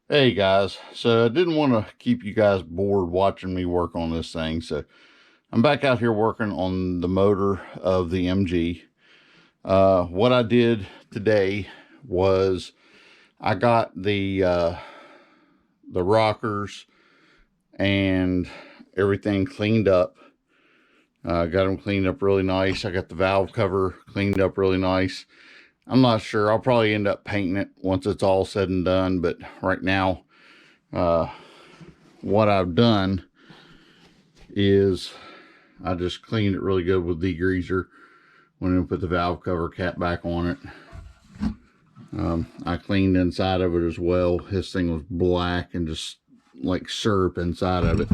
Hey guys, so I didn't want to keep you guys bored watching me work on this thing, so I'm back out here working on the motor of the MG. What I did today was I got the rockers and everything cleaned up. Got them cleaned up really nice. I got the valve cover cleaned up really nice. I'm not sure. I'll probably end up painting it once it's all said and done, but right now, uh, what I've done is I just cleaned it really good with degreaser. Went and put the valve cover cap back on it. I cleaned inside of it as well. This thing was black and just like syrup inside of it.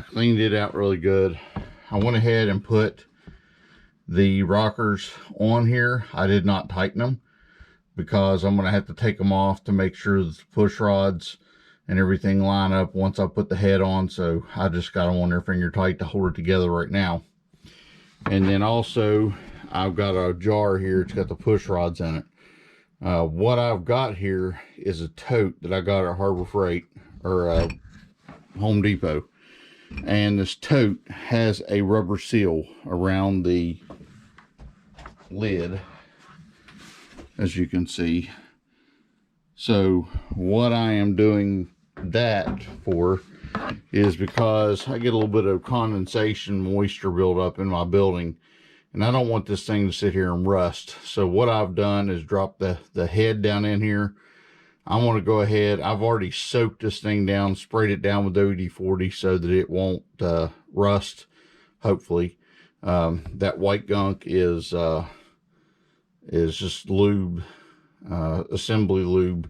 Cleaned it out really good. I went ahead and put the rockers on here. I did not tighten them because I'm going to have to take them off to make sure that the push rods and everything line up once I put the head on. So I just got them on there finger tight to hold it together right now. And then also I've got a jar here. It's got the push rods in it. What I've got here is a tote that I got at Harbor Freight or Home Depot. And this tote has a rubber seal around the lid, as you can see. So what I am doing that for is because I get a little bit of condensation moisture buildup in my building, and I don't want this thing to sit here and rust. So what I've done is drop the head down in here. I'm going to go ahead, I've already soaked this thing down, sprayed it down with WD-40 so that it won't rust, hopefully. That white gunk is just lube, assembly lube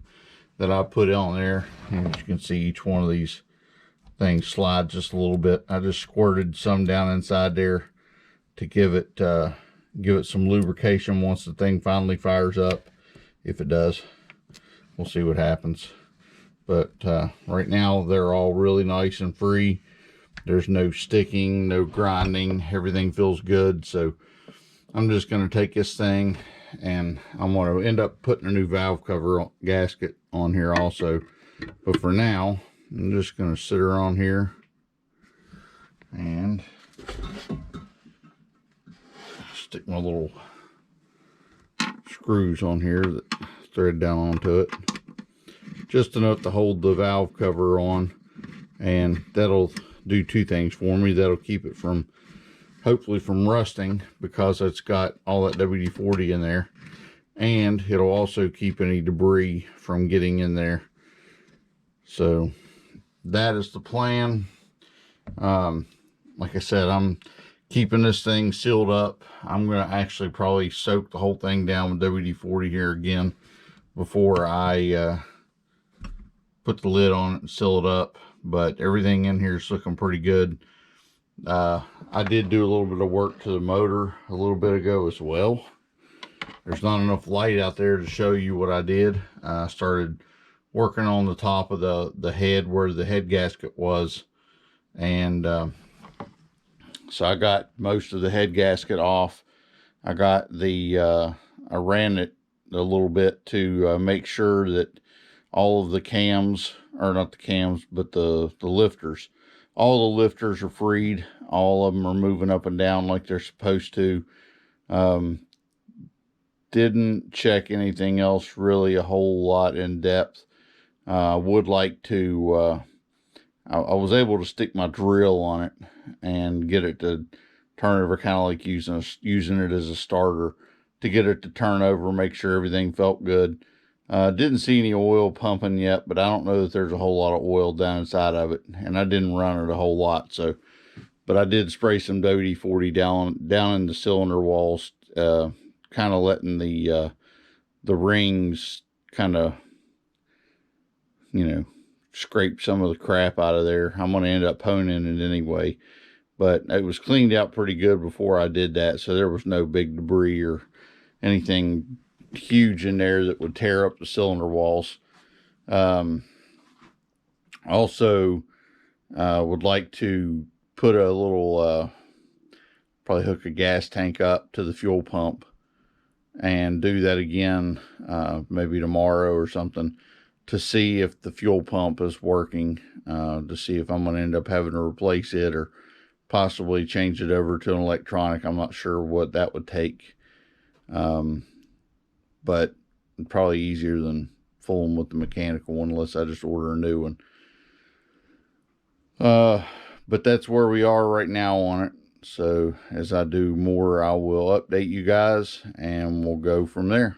that I put on there. And as you can see, each one of these things slides just a little bit. I just squirted some down inside there to give it some lubrication once the thing finally fires up. If it does, we'll see what happens. But right now they're all really nice and free. There's no sticking, no grinding. Everything feels good. So I'm just going to take this thing and I'm going to end up putting a new valve cover gasket on here also. But for now, I'm just going to sit her on here and stick my little screws on here that thread down onto it. Just enough to hold the valve cover on, and that'll do two things for me. That'll keep it from, hopefully from rusting, because it's got all that WD-40 in there, and it'll also keep any debris from getting in there. So that is the plan. Like I said, I'm keeping this thing sealed up. I'm going to actually probably soak the whole thing down with WD-40 here again before I put the lid on it and seal it up. But everything in here is looking pretty good. I did do a little bit of work to the motor a little bit ago as well. There's not enough light out there to show you what I did. I started working on the top of the head where the head gasket was, and so I got most of the head gasket off. I got I ran it a little bit to make sure that all of the cams, or not the cams, but the lifters, all the lifters are freed. All of them are moving up and down like they're supposed to. Didn't check anything else really a whole lot in depth. I would like to, I was able to stick my drill on it and get it to turn over, kind of like using it as a starter to get it to turn over, make sure everything felt good. Didn't see any oil pumping yet, but I don't know that there's a whole lot of oil down inside of it, and I didn't run it a whole lot. So, but I did spray some WD-40 down in the cylinder walls, kind of letting the rings kind of, scrape some of the crap out of there. I'm going to end up honing it anyway, but it was cleaned out pretty good before I did that, so there was no big debris or anything huge in there that would tear up the cylinder walls. Also, would like to put a little, probably hook a gas tank up to the fuel pump and do that again, maybe tomorrow or something. to see if the fuel pump is working, to see if I'm going to end up having to replace it or possibly change it over to an electronic. I'm not sure what that would take, but probably easier than fooling with the mechanical one unless I just order a new one. But that's where we are right now on it. So as I do more, I will update you guys and we'll go from there.